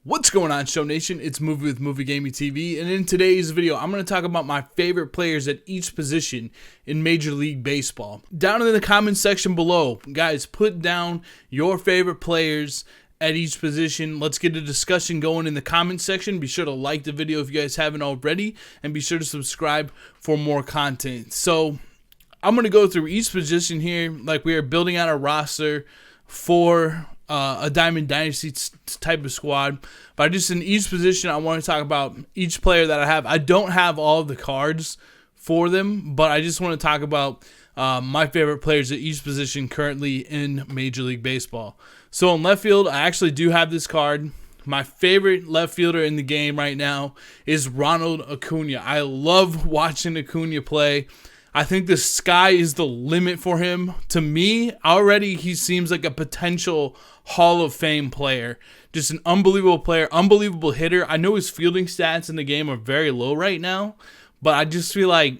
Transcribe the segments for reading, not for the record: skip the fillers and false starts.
What's going on, Show Nation? It's Movie with Movie Gaming TV, and in today's video, I'm going to talk about my favorite players at each position in Major League Baseball. Down in the comment section below, guys, put down your favorite players at each position. Let's get a discussion going in the comment section. Be sure to like the video if you guys haven't already, and be sure to subscribe for more content. So, I'm going to go through each position here, like we are building out a roster for a Diamond Dynasty type of squad. But just in each position, I want to talk about each player that I have. I don't have all of the cards for them, but I just want to talk about my favorite players at each position currently in Major League Baseball. So in left field, I actually do have this card. My favorite left fielder in the game right now is Ronald Acuna. I love watching Acuna play. I think the sky is the limit for him. To me, already he seems like a potential Hall of Fame player. Just an unbelievable player, unbelievable hitter. I know his fielding stats in the game are very low right now, but I just feel like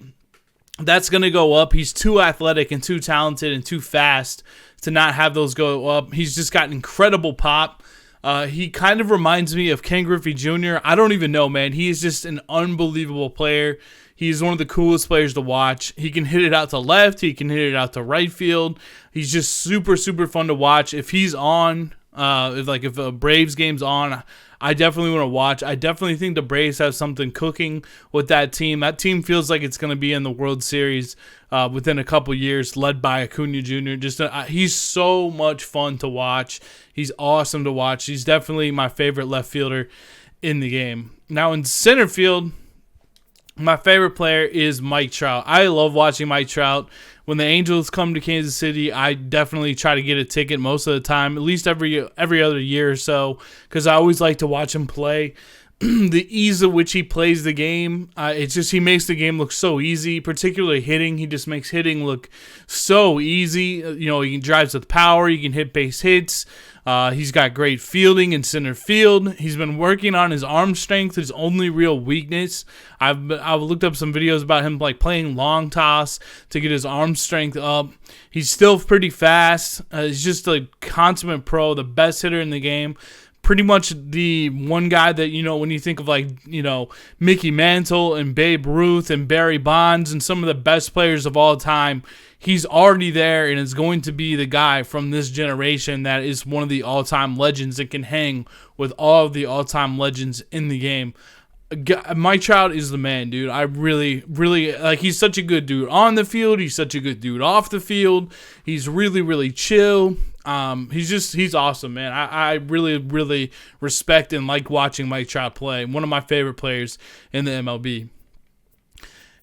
that's going to go up. He's too athletic and too talented and too fast to not have those go up. He's just got incredible pop. He kind of reminds me of Ken Griffey Jr. I don't even know, man. He is just an unbelievable player. He's one of the coolest players to watch. He can hit it out to left. He can hit it out to right field. He's just super, super fun to watch. If he's on, if a Braves game's on, I definitely want to watch. I definitely think the Braves have something cooking with that team. That team feels like it's going to be in the World Series within a couple years, led by Acuna Jr. He's so much fun to watch. He's awesome to watch. He's definitely my favorite left fielder in the game. Now in center field, my favorite player is Mike Trout. I love watching Mike Trout. When the Angels come to Kansas City, I definitely try to get a ticket most of the time, at least every other year or so, because I always like to watch him play. The ease of which he plays the game, he makes the game look so easy, particularly hitting. He just makes hitting look so easy. He drives with power. He can hit base hits. He's got great fielding in center field. He's been working on his arm strength, his only real weakness. I've looked up some videos about him playing long toss to get his arm strength up. He's still pretty fast. He's just a consummate pro, the best hitter in the game. Pretty much the one guy that, when you think of Mickey Mantle and Babe Ruth and Barry Bonds and some of the best players of all time, he's already there and is going to be the guy from this generation that is one of the all-time legends and can hang with all of the all-time legends in the game. Mike Trout is the man, dude. I really, really he's such a good dude on the field. He's such a good dude off the field. He's really, really chill. He's awesome, man. I really, really respect and like watching Mike Trout play. One of my favorite players in the MLB.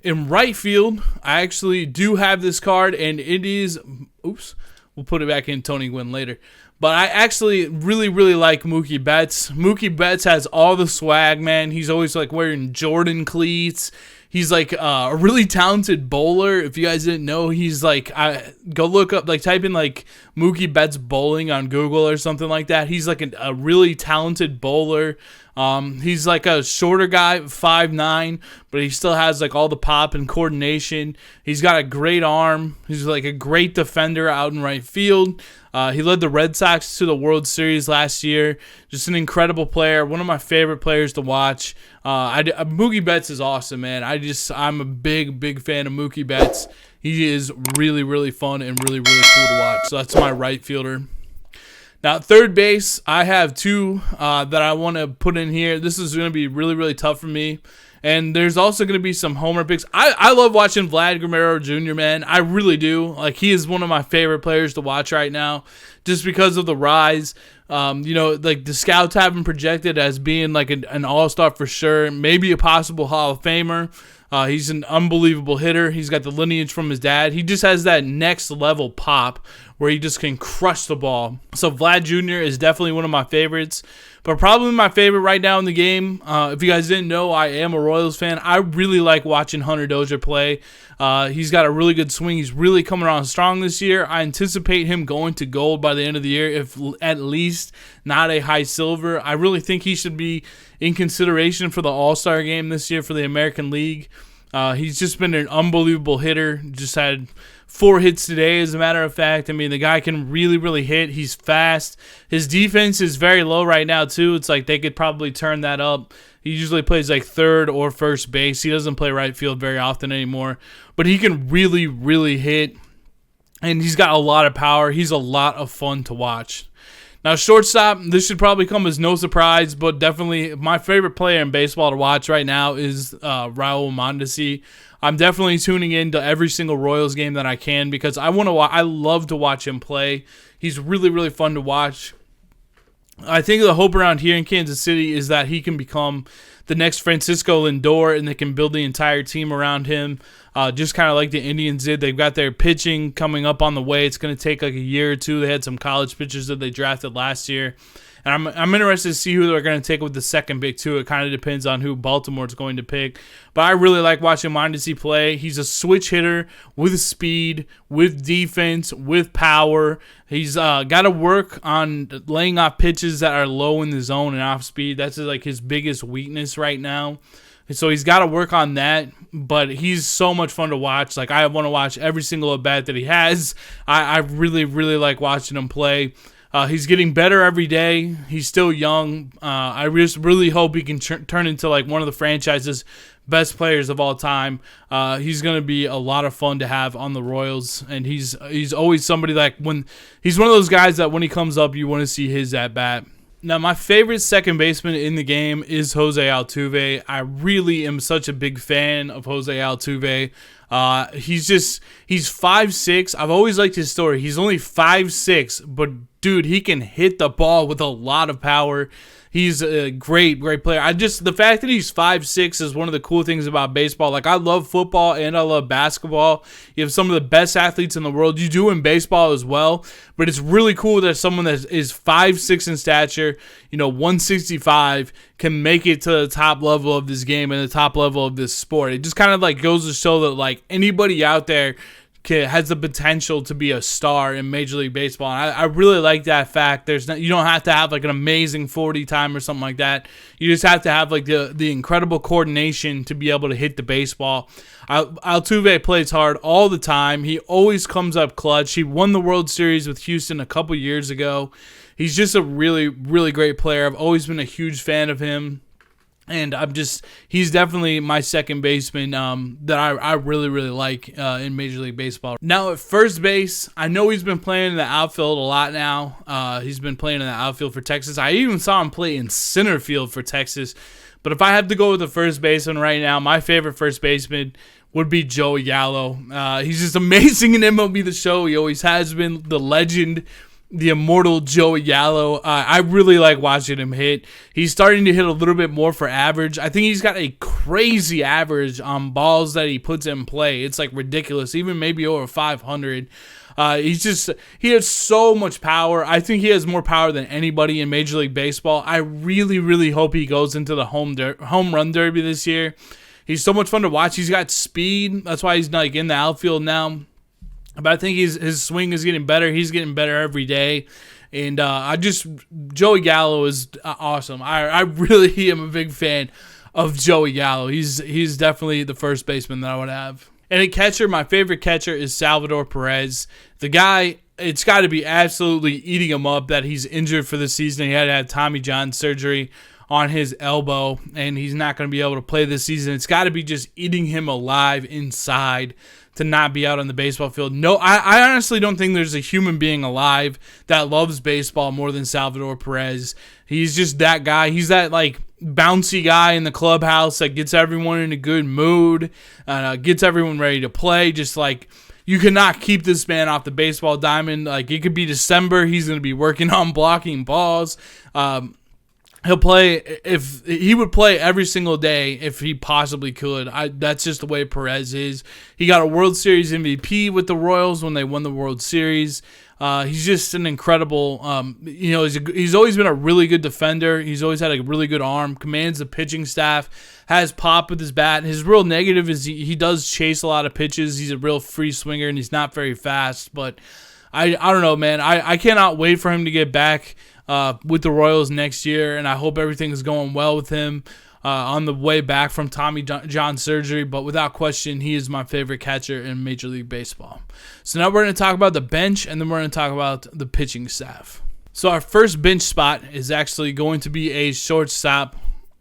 In right field, I actually do have this card, and it is, we'll put it back in Tony Gwynn later. But I actually really, really like Mookie Betts. Mookie Betts has all the swag, man. He's always wearing Jordan cleats. He's a really talented bowler. If you guys didn't know, he's go look up, type in Mookie Betts bowling on Google or something like that. He's a really talented bowler. He's a shorter guy, 5'9", but he still has all the pop and coordination. He's got a great arm. He's a great defender out in right field. He led the Red Sox to the World Series last year. Just an incredible player. One of my favorite players to watch. Mookie Betts is awesome, man. I'm a big, big fan of Mookie Betts. He is really, really fun and really, really cool to watch. So that's my right fielder. Now, third base, I have two that I want to put in here. This is going to be really, really tough for me. And there's also going to be some homer picks. I love watching Vlad Guerrero Jr., man. I really do. He is one of my favorite players to watch right now just because of the rise. The scouts have him projected as being an all-star for sure, maybe a possible Hall of Famer. He's an unbelievable hitter. He's got the lineage from his dad. He just has that next level pop where he just can crush the ball. So Vlad Jr. is definitely one of my favorites. But probably my favorite right now in the game, if you guys didn't know, I am a Royals fan. I really like watching Hunter Dozier play. He's got a really good swing. He's really coming on strong this year. I anticipate him going to gold by the end of the year, if at least not a high silver. I really think he should be in consideration for the All-Star game this year for the American League. He's just been an unbelievable hitter. Just had 4 hits today, as a matter of fact. I mean, the guy can really, really hit. He's fast. His defense is very low right now, too. It's like they could probably turn that up. He usually plays like third or first base. He doesn't play right field very often anymore. But he can really, really hit. And he's got a lot of power. He's a lot of fun to watch. Now, shortstop, this should probably come as no surprise, but definitely my favorite player in baseball to watch right now is Raul Mondesi. I'm definitely tuning in to every single Royals game that I can because I love to watch him play. He's really, really fun to watch. I think the hope around here in Kansas City is that he can become the next Francisco Lindor and they can build the entire team around him. Just kind of like the Indians did. They've got their pitching coming up on the way. It's going to take like a year or two. They had some college pitchers that they drafted last year. And I'm interested to see who they're going to take with the second pick, too. It kind of depends on who Baltimore's going to pick. But I really like watching Mondesi play. He's a switch hitter with speed, with defense, with power. He's got to work on laying off pitches that are low in the zone and off speed. That's like his biggest weakness right now. So he's got to work on that, but he's so much fun to watch. Like, I want to watch every single at-bat that he has. I really, really like watching him play. He's getting better every day. He's still young. I just really hope he can turn into like one of the franchise's best players of all time. He's going to be a lot of fun to have on the Royals, and he's always somebody like when he's one of those guys that when he comes up, you want to see his at-bat. Now, my favorite second baseman in the game is Jose Altuve. I really am such a big fan of Jose Altuve. He's 5'6". I've always liked his story. He's only 5'6", but dude, he can hit the ball with a lot of power. He's a great player. The fact that he's 5'6" is one of the cool things about baseball. Like, I love football and I love basketball. You have some of the best athletes in the world. You do in baseball as well. But it's really cool that someone that is 5'6" in stature, 165, can make it to the top level of this game and the top level of this sport. It just kind of like goes to show that like anybody out there has the potential to be a star in Major League Baseball. And I really like that fact. You don't have to have like an amazing 40 time or something like that. You just have to have like the incredible coordination to be able to hit the baseball. Altuve plays hard all the time. He always comes up clutch. He won the World Series with Houston a couple years ago. He's just a really, really great player. I've always been a huge fan of him. And he's definitely my second baseman that I really, really like in Major League Baseball. Now at first base, I know he's been playing in the outfield a lot now. He's been playing in the outfield for Texas. I even saw him play in center field for Texas. But if I have to go with the first baseman right now, my favorite first baseman would be Joey Gallo. He's just amazing in MLB The Show. He always has been. The legend, the immortal Joey Gallo. I really like watching him hit. He's starting to hit a little bit more for average. I think he's got a crazy average on balls that he puts in play. It's like ridiculous, even maybe over 500. He has so much power. I think he has more power than anybody in Major League Baseball. I really, really hope he goes into the home run derby this year. He's so much fun to watch. He's got speed. That's why he's like in the outfield now. But I think his swing is getting better. He's getting better every day. And Joey Gallo is awesome. I really am a big fan of Joey Gallo. He's definitely the first baseman that I would have. And at catcher, my favorite catcher is Salvador Perez. The guy, it's got to be absolutely eating him up that he's injured for the season. He had to have Tommy John surgery on his elbow, and he's not going to be able to play this season. It's got to be just eating him alive inside to not be out on the baseball field. No, I honestly don't think there's a human being alive that loves baseball more than Salvador Perez. He's just that guy. He's that like bouncy guy in the clubhouse that gets everyone in a good mood, gets everyone ready to play. Just like, you cannot keep this man off the baseball diamond. Like, it could be December, he's going to be working on blocking balls. He would play every single day if he possibly could. That's just the way Perez is. He got a World Series MVP with the Royals when they won the World Series. He's just an incredible, he's always been a really good defender. He's always had a really good arm, commands the pitching staff, has pop with his bat. His real negative is he does chase a lot of pitches. He's a real free swinger, and he's not very fast. But I don't know, man. I cannot wait for him to get back with the Royals next year, and I hope everything is going well with him. on the way back from Tommy John surgery, but without question, he is my favorite catcher in Major League Baseball. So now we're going to talk about the bench, and then we're going to talk about the pitching staff. So our first bench spot is actually going to be a shortstop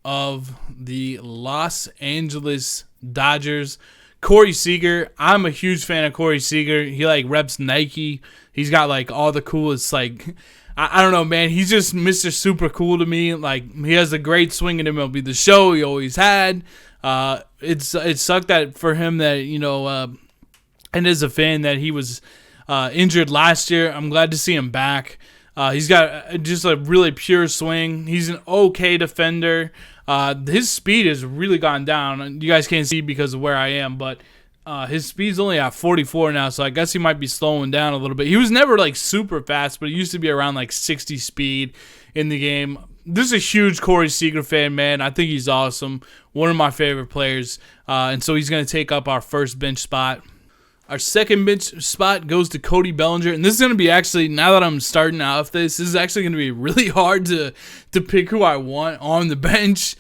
of the Los Angeles Dodgers, Corey Seager. I'm a huge fan of Corey Seager. He reps Nike. He's got all the coolest I don't know, man. He's just Mr. Super Cool to me. He has a great swing in MLB The Show. He always had. It sucked that for him that and as a fan that he was injured last year. I'm glad to see him back. He's got just a really pure swing. He's an okay defender. His speed has really gone down. You guys can't see because of where I am, but his speed's only at 44 now, so I guess he might be slowing down a little bit. He was never super fast, but he used to be around 60 speed in the game. This is a huge Corey Seager fan, man. I think he's awesome. One of my favorite players, and so he's going to take up our first bench spot. Our second bench spot goes to Cody Bellinger, and this is going to be actually, now that I'm starting out with this is actually going to be really hard to pick who I want on the bench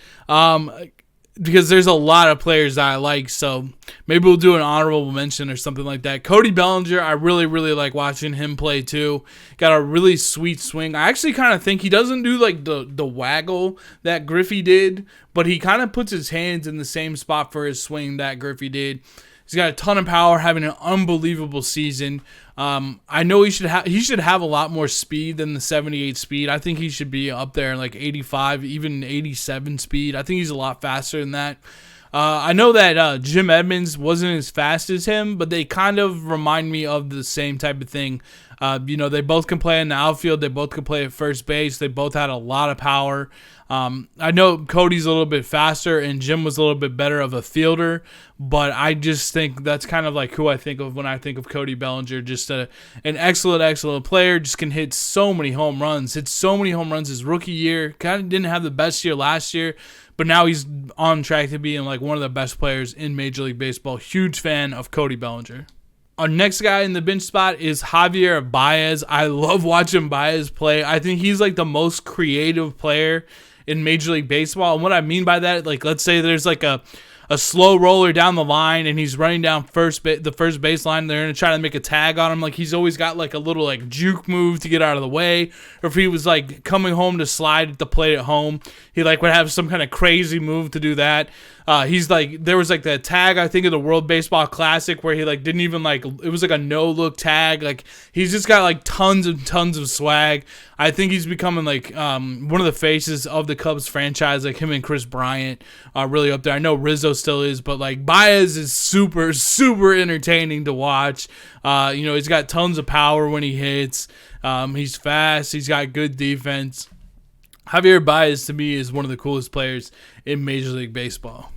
because there's a lot of players that I like, so maybe we'll do an honorable mention or something like that. Cody Bellinger, I really, really like watching him play too. Got a really sweet swing. I actually kind of think he doesn't do the waggle that Griffey did, but he kind of puts his hands in the same spot for his swing that Griffey did. He's got a ton of power, having an unbelievable season. I know he should have a lot more speed than the 78 speed. I think he should be up there in 85, even 87 speed. I think he's a lot faster than that. I know that Jim Edmonds wasn't as fast as him, but they kind of remind me of the same type of thing. They both can play in the outfield. They both can play at first base. They both had a lot of power. I know Cody's a little bit faster and Jim was a little bit better of a fielder, but I just think that's kind of who I think of when I think of Cody Bellinger. Just an excellent player. Just can hit so many home runs. Hit so many home runs his rookie year. Kind of didn't have the best year last year, but now he's on track to being one of the best players in Major League Baseball. Huge fan of Cody Bellinger. Our next guy in the bench spot is Javier Baez. I love watching Baez play. I think he's the most creative player in Major League Baseball. And what I mean by that, let's say there's a slow roller down the line and he's running down the first baseline. They're going to try to make a tag on him. He's always got a little juke move to get out of the way. Or if he was coming home to slide at the plate at home, he would have some kind of crazy move to do that. There was the tag, I think, of the World Baseball Classic where he didn't even it was a no look tag. He's just got tons and tons of swag. I think he's becoming one of the faces of the Cubs franchise. Him and Chris Bryant are really up there. I know Rizzo still is, but Baez is super, super entertaining to watch. He's got tons of power when he hits. He's fast. He's got good defense. Javier Baez, to me, is one of the coolest players in Major League Baseball.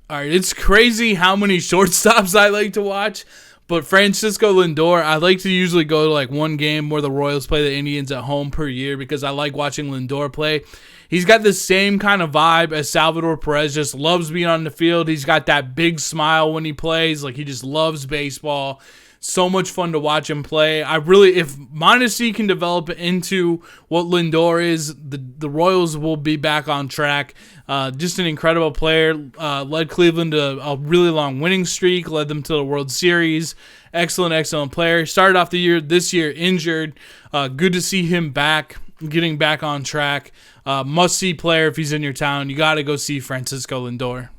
All right, it's crazy how many shortstops I like to watch, but Francisco Lindor, I like to usually go to one game where the Royals play the Indians at home per year because I like watching Lindor play. He's got the same kind of vibe as Salvador Perez, just loves being on the field. He's got that big smile when he plays, he just loves baseball. So much fun to watch him play. If Mondesi can develop into what Lindor is, the Royals will be back on track. Just an incredible player. Led Cleveland to a really long winning streak. Led them to the World Series. Excellent player. Started off this year injured. Good to see him back, getting back on track. Must-see player if he's in your town. You got to go see Francisco Lindor.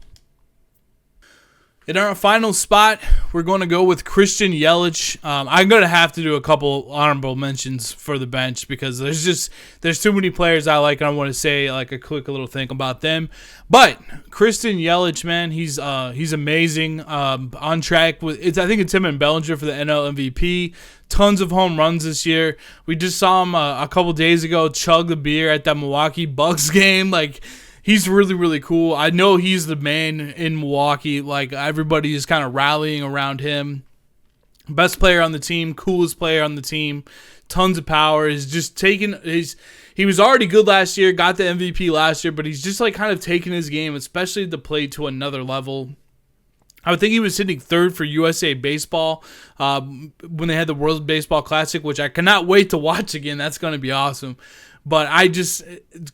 In our final spot, we're going to go with Christian Yelich. I'm going to have to do a couple honorable mentions for the bench because there's too many players I like, and I want to say a quick little thing about them. But Christian Yelich, man, he's amazing. On track with I think it's him and Bellinger for the NL MVP. Tons of home runs this year. We just saw him a couple days ago chug the beer at that Milwaukee Bucks game. He's really, really cool. I know he's the man in Milwaukee. Everybody is kind of rallying around him. Best player on the team, coolest player on the team, tons of power. He's just he was already good last year, got the MVP last year, but he's just kind of taking his game, especially the play, to another level. I would think he was hitting third for USA Baseball when they had the World Baseball Classic, which I cannot wait to watch again. That's going to be awesome. But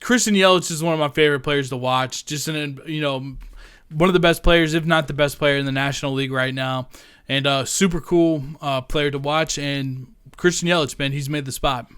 Christian Yelich is one of my favorite players to watch. Just one of the best players, if not the best player in the National League right now, and super cool player to watch. And Christian Yelich, man, he's made the spot.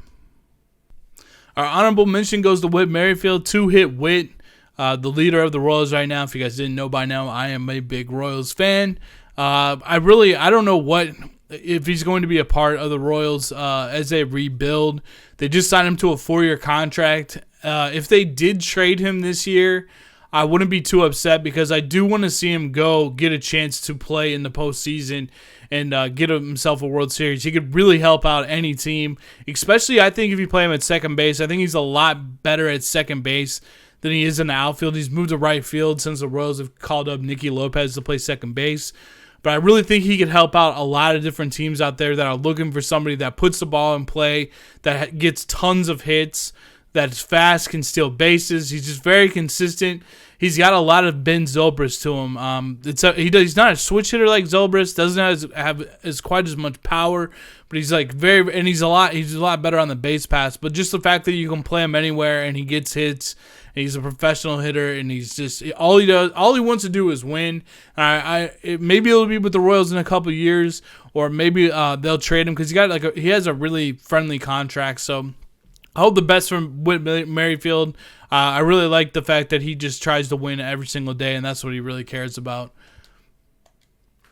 Our honorable mention goes to Whit Merrifield, 2-hit Whit, the leader of the Royals right now. If you guys didn't know by now, I am a big Royals fan. I don't know if he's going to be a part of the Royals as they rebuild. They just signed him to a 4-year contract. If they did trade him this year, I wouldn't be too upset because I do want to see him go get a chance to play in the postseason and get himself a World Series. He could really help out any team, especially I think if you play him at second base. I think he's a lot better at second base than he is in the outfield. He's moved to right field since the Royals have called up Nicky Lopez to play second base. But I really think he could help out a lot of different teams out there that are looking for somebody that puts the ball in play, that gets tons of hits, that's fast, can steal bases. He's just very consistent. He's got a lot of Ben Zobrist to him. He's not a switch hitter like Zobrist. Doesn't have quite as much power, but he's he's a lot better on the base pass. But just the fact that you can play him anywhere and he gets hits, and he's a professional hitter, and he's just all he wants to do is win. Maybe it'll be with the Royals in a couple of years, or maybe they'll trade him because he has a really friendly contract. So I hope the best from Whit Merrifield. I really like the fact that he just tries to win every single day, and that's what he really cares about.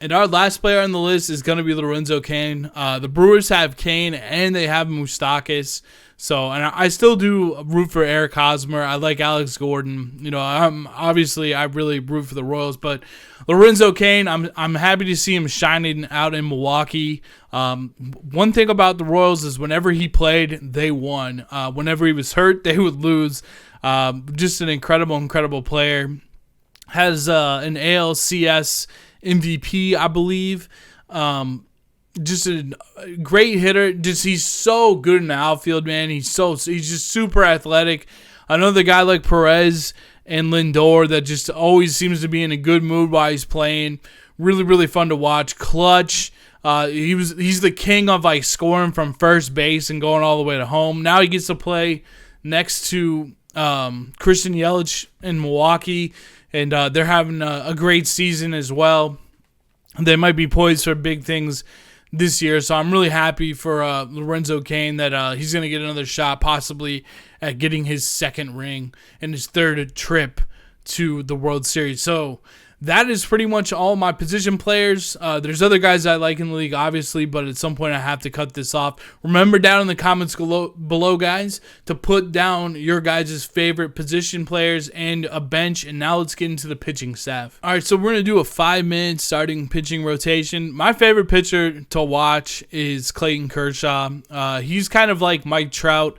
And our last player on the list is going to be Lorenzo Cain. The Brewers have Cain, and they have Moustakas. So, and I still do root for Eric Hosmer. I like Alex Gordon. I really root for the Royals, but Lorenzo Cain, I'm happy to see him shining out in Milwaukee. One thing about the Royals is whenever he played, they won. Whenever he was hurt, they would lose. Just an incredible player. Has an ALCS MVP, I believe. Just a great hitter. He's so good in the outfield, man. He's just super athletic. Another guy like Perez and Lindor that just always seems to be in a good mood while he's playing. Really fun to watch. Clutch. He's the king of scoring from first base and going all the way to home. Now he gets to play next to Christian Yelich in Milwaukee, and they're having a great season as well. They might be poised for big things this year, so I'm really happy for Lorenzo Cain that he's going to get another shot possibly at getting his second ring and his third trip to the World Series. So that is pretty much all my position players. There's other guys I like in the league, obviously, but at some point I have to cut this off. Remember down in the comments below, guys, to put down your guys' favorite position players and a bench. And now let's get into the pitching staff. All right, so we're going to do a 5-minute starting pitching rotation. My favorite pitcher to watch is Clayton Kershaw. He's kind of like Mike Trout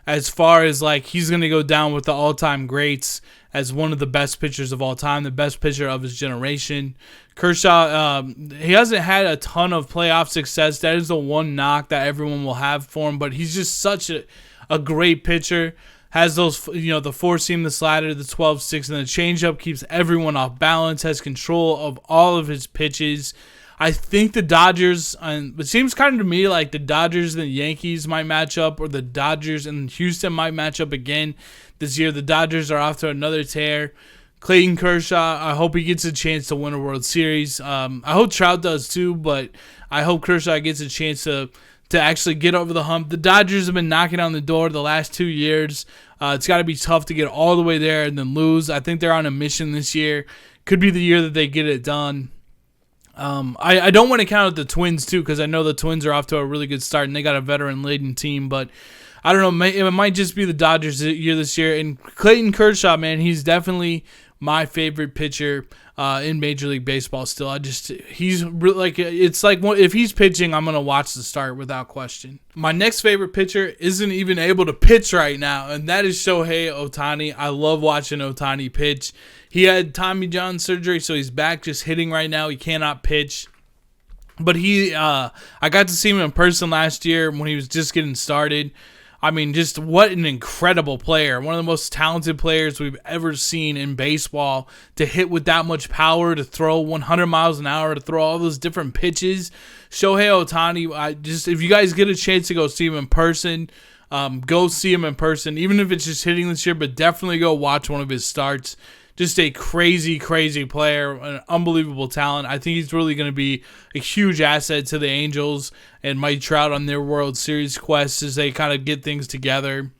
as far as he's going to go down with the all-time greats as one of the best pitchers of all time, the best pitcher of his generation. Kershaw, he hasn't had a ton of playoff success. That is the one knock that everyone will have for him, but he's just such a great pitcher. Has those, the four-seam, the slider, the 12-6, and the changeup, keeps everyone off balance, has control of all of his pitches. I think the Dodgers, it seems kind of to me like the Dodgers and the Yankees might match up, or the Dodgers and Houston might match up again this year. The Dodgers are off to another tear. Clayton Kershaw, I hope he gets a chance to win a World Series. I hope Trout does too, but I hope Kershaw gets a chance to actually get over the hump. The Dodgers have been knocking on the door the last 2 years. It's got to be tough to get all the way there and then lose. I think they're on a mission this year. Could be the year that they get it done. I don't want to count out the Twins too, because I know the Twins are off to a really good start and they got a veteran-laden team, but I don't know. It might just be the Dodgers this year. And Clayton Kershaw, man, he's definitely my favorite pitcher in Major League Baseball still. He's really if he's pitching, I'm going to watch the start without question. My next favorite pitcher isn't even able to pitch right now, and that is Shohei Otani. I love watching Otani pitch. He had Tommy John surgery, so he's back just hitting right now. He cannot pitch. But I got to see him in person last year when he was just getting started. I mean, just what an incredible player. One of the most talented players we've ever seen in baseball, to hit with that much power, to throw 100 miles an hour, to throw all those different pitches. Shohei Otani, if you guys get a chance to go see him in person, Go see him in person, even if it's just hitting this year, but definitely go watch one of his starts. Just a crazy, crazy player, an unbelievable talent. I think he's really going to be a huge asset to the Angels and Mike Trout on their World Series quest as they kind of get things together.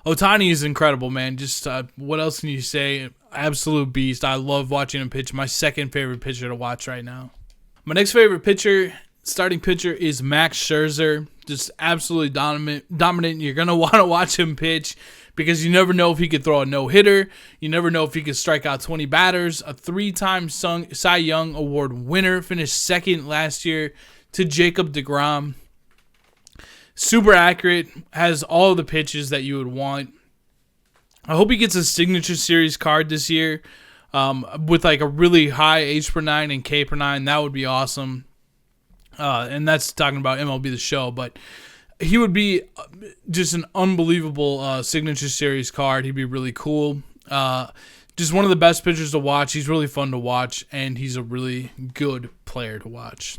Otani is incredible, man. Just what else can you say? Absolute beast. I love watching him pitch. My second favorite pitcher to watch right now. My next favorite pitcher, starting pitcher, is Max Scherzer. Just absolutely dominant. You're going to want to watch him pitch because you never know if he could throw a no-hitter. You never know if he could strike out 20 batters. A 3-time Cy Young Award winner. Finished second last year to Jacob deGrom. Super accurate. Has all the pitches that you would want. I hope he gets a signature series card this year with like a really high H per 9 and K per 9. That would be awesome. And that's talking about MLB The Show, but he would be just an unbelievable signature series card. He'd be really cool. Just one of the best pitchers to watch. He's really fun to watch, and he's a really good player to watch.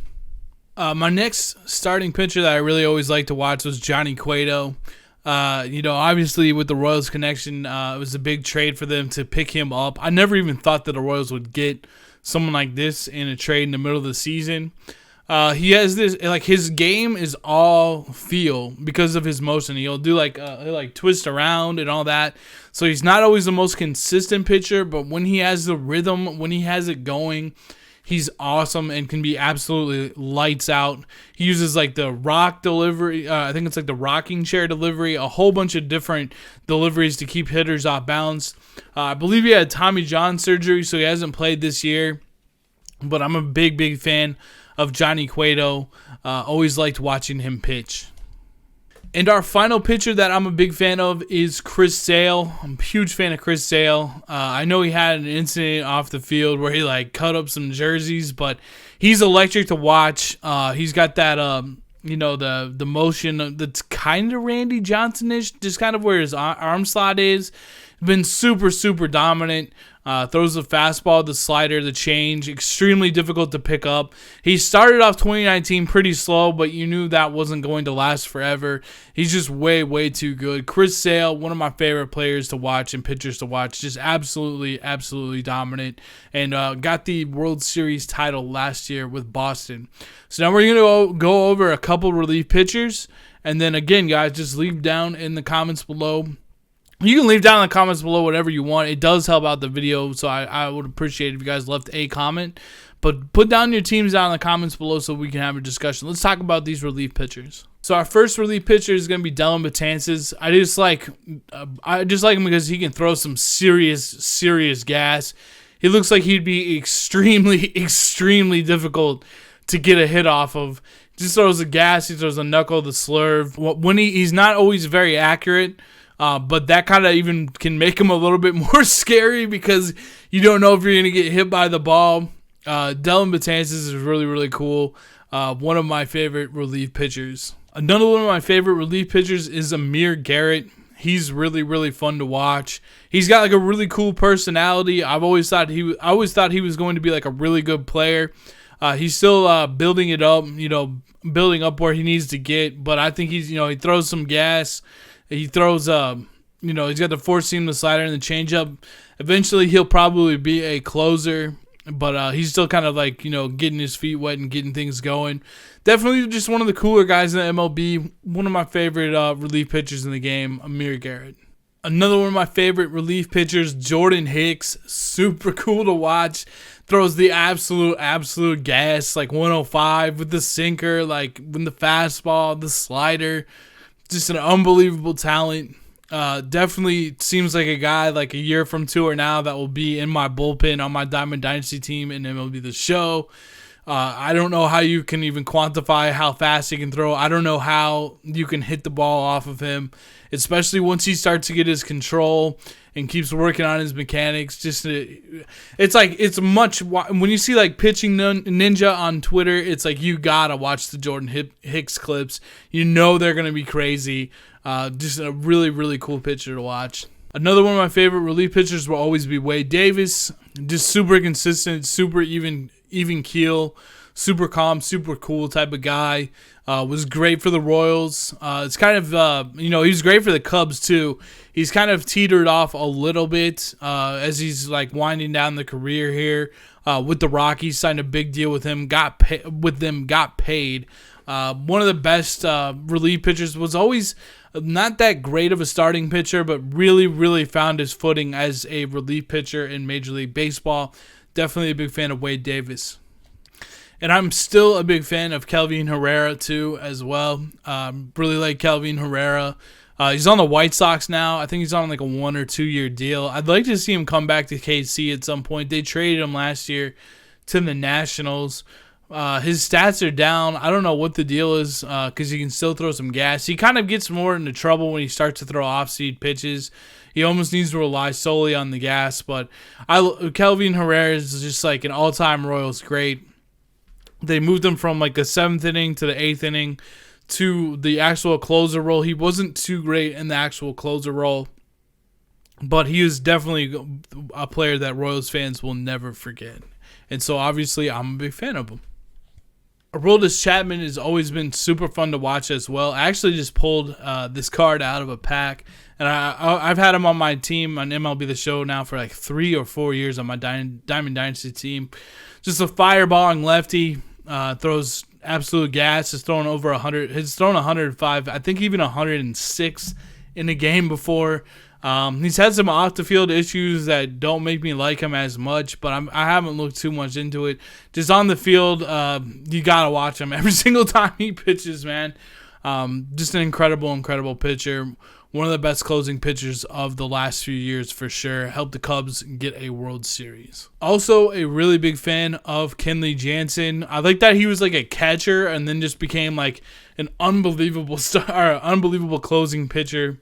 My next starting pitcher that I really always liked to watch was Johnny Cueto. Obviously with the Royals connection, it was a big trade for them to pick him up. I never even thought that the Royals would get someone like this in a trade in the middle of the season. He has this, like, his game is all feel because of his motion. He'll do he'll twist around and all that. So he's not always the most consistent pitcher, but when he has the rhythm, when he has it going, he's awesome and can be absolutely lights out. He uses like the rock delivery. I think it's like the rocking chair delivery, a whole bunch of different deliveries to keep hitters off balance. I believe he had Tommy John surgery, so he hasn't played this year, but I'm a big, big fan of Johnny Cueto. Always liked watching him pitch. And our final pitcher that I'm a big fan of is Chris Sale. I'm a huge fan of Chris Sale. I know he had an incident off the field where he cut up some jerseys, but he's electric to watch. He's got that the motion that's kind of Randy Johnson-ish, just kind of where his arm slot is. Been super, super dominant. Throws the fastball, the slider, the change. Extremely difficult to pick up. He started off 2019 pretty slow, but you knew that wasn't going to last forever. He's just way, way too good. Chris Sale, one of my favorite players to watch and pitchers to watch. Just absolutely, absolutely dominant. And got the World Series title last year with Boston. So now we're going to go over a couple relief pitchers. And then again, guys, just leave down in the comments below. You can leave down in the comments below whatever you want. It does help out the video, so I would appreciate it if you guys left a comment. But put down your teams down in the comments below so we can have a discussion. Let's talk about these relief pitchers. So our first relief pitcher is going to be Dellin Betances. I just like him because he can throw some serious gas. He looks like he'd be extremely, extremely difficult to get a hit off of. Just throws the gas. He throws the knuckle, the slurve. When he's not always very accurate. But that kind of even can make him a little bit more scary because you don't know if you're going to get hit by the ball. Dellin Betances is really, really cool. One of my favorite relief pitchers. Another one of my favorite relief pitchers is Amir Garrett. He's really, really fun to watch. He's got a really cool personality. I always thought he was going to be a really good player. He's still building it up, building up where he needs to get. But I think he throws some gas. He throws, he's got the four-seam, the slider, and the changeup. Eventually, he'll probably be a closer, but he's still kind of getting his feet wet and getting things going. Definitely just one of the cooler guys in the MLB. One of my favorite relief pitchers in the game, Amir Garrett. Another one of my favorite relief pitchers, Jordan Hicks. Super cool to watch. Throws the absolute gas, 105 with the sinker, with the fastball, the slider. Just an unbelievable talent. Definitely seems like a guy a year from 2 or now that will be in my bullpen on my Diamond Dynasty team in MLB The Show. I don't know how you can even quantify how fast he can throw. I don't know how you can hit the ball off of him, especially once he starts to get his control and keeps working on his mechanics. It's much when you see Pitching Ninja on Twitter, it's you gotta watch the Jordan Hicks clips. They're gonna be crazy. Just a really, really cool pitcher to watch. Another one of my favorite relief pitchers will always be Wade Davis. Just super consistent, super even keel, super calm, super cool type of guy. Was great for the Royals. It's kind of, he was great for the Cubs too. He's kind of teetered off a little bit as he's like winding down the career here. With the Rockies, signed a big deal with him. Got paid. One of the best relief pitchers. Was always not that great of a starting pitcher, but really, really found his footing as a relief pitcher in Major League Baseball. Definitely a big fan of Wade Davis. And I'm still a big fan of Kelvin Herrera, too, as well. Really like Kelvin Herrera. He's on the White Sox now. I think he's on like a 1 or 2 year deal. I'd like to see him come back to KC at some point. They traded him last year to the Nationals. His stats are down. I don't know what the deal is because he can still throw some gas. He kind of gets more into trouble when he starts to throw off-speed pitches. He almost needs to rely solely on the gas. But Kelvin Herrera is just like an all-time Royals great. They moved him from like the 7th inning to the 8th inning to the actual closer role. He wasn't too great in the actual closer role, but he is definitely a player that Royals fans will never forget. And so obviously I'm a big fan of him. Aroldis Chapman has always been super fun to watch as well. I actually just pulled this card out of a pack, and I've had him on my team on MLB The Show now for like 3 or 4 years on my Diamond Dynasty team. Just a fireballing lefty, throws absolute gas. Has thrown over 100. Has thrown 105. I think even 106 in a game before. He's had some off the field issues that don't make me like him as much, but I haven't looked too much into it. Just on the field, you gotta watch him every single time he pitches, man. Just an incredible pitcher. One of the best closing pitchers of the last few years for sure. Helped the Cubs get a World Series. Also, a really big fan of Kenley Jansen. I like that he was like a catcher and then just became like an unbelievable closing pitcher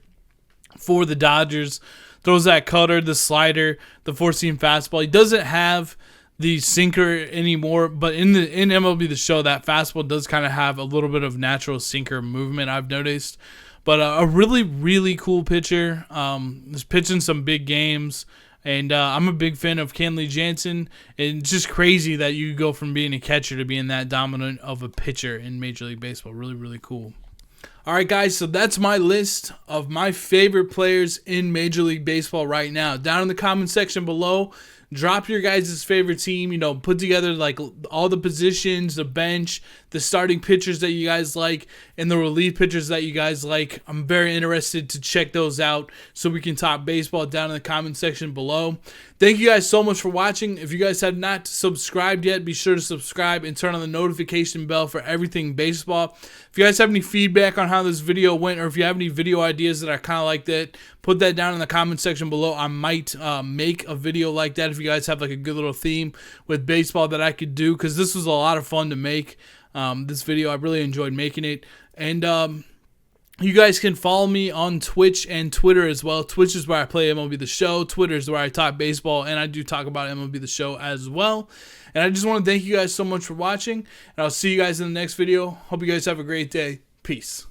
for the Dodgers. Throws that cutter, the slider, the four-seam fastball. He doesn't have the sinker anymore, but in MLB The Show, that fastball does kind of have a little bit of natural sinker movement, I've noticed. But a really cool pitcher. Is pitching some big games. And I'm a big fan of Kenley Jansen. And it's just crazy that you go from being a catcher to being that dominant of a pitcher in Major League Baseball. Really cool. All right, guys, so that's my list of my favorite players in Major League Baseball right now. Down in the comment section below, drop your guys' favorite team. Put together like all the positions, the bench, the starting pitchers that you guys like, and the relief pitchers that you guys like. I'm very interested to check those out so we can talk baseball down in the comment section below. Thank you guys so much for watching. If you guys have not subscribed yet, be sure to subscribe and turn on the notification bell for everything baseball. If you guys have any feedback on how this video went, or if you have any video ideas that are kind of like that, put that down in the comment section below. I might make a video like that if you guys have like a good little theme with baseball that I could do, because this was a lot of fun to make. This video, I really enjoyed making it. And you guys can follow me on Twitch and Twitter as well. Twitch is where I play MLB The Show. Twitter is where I talk baseball, and I do talk about MLB The Show as well. And I just want to thank you guys so much for watching, and I'll see you guys in the next video. Hope you guys have a great day. Peace.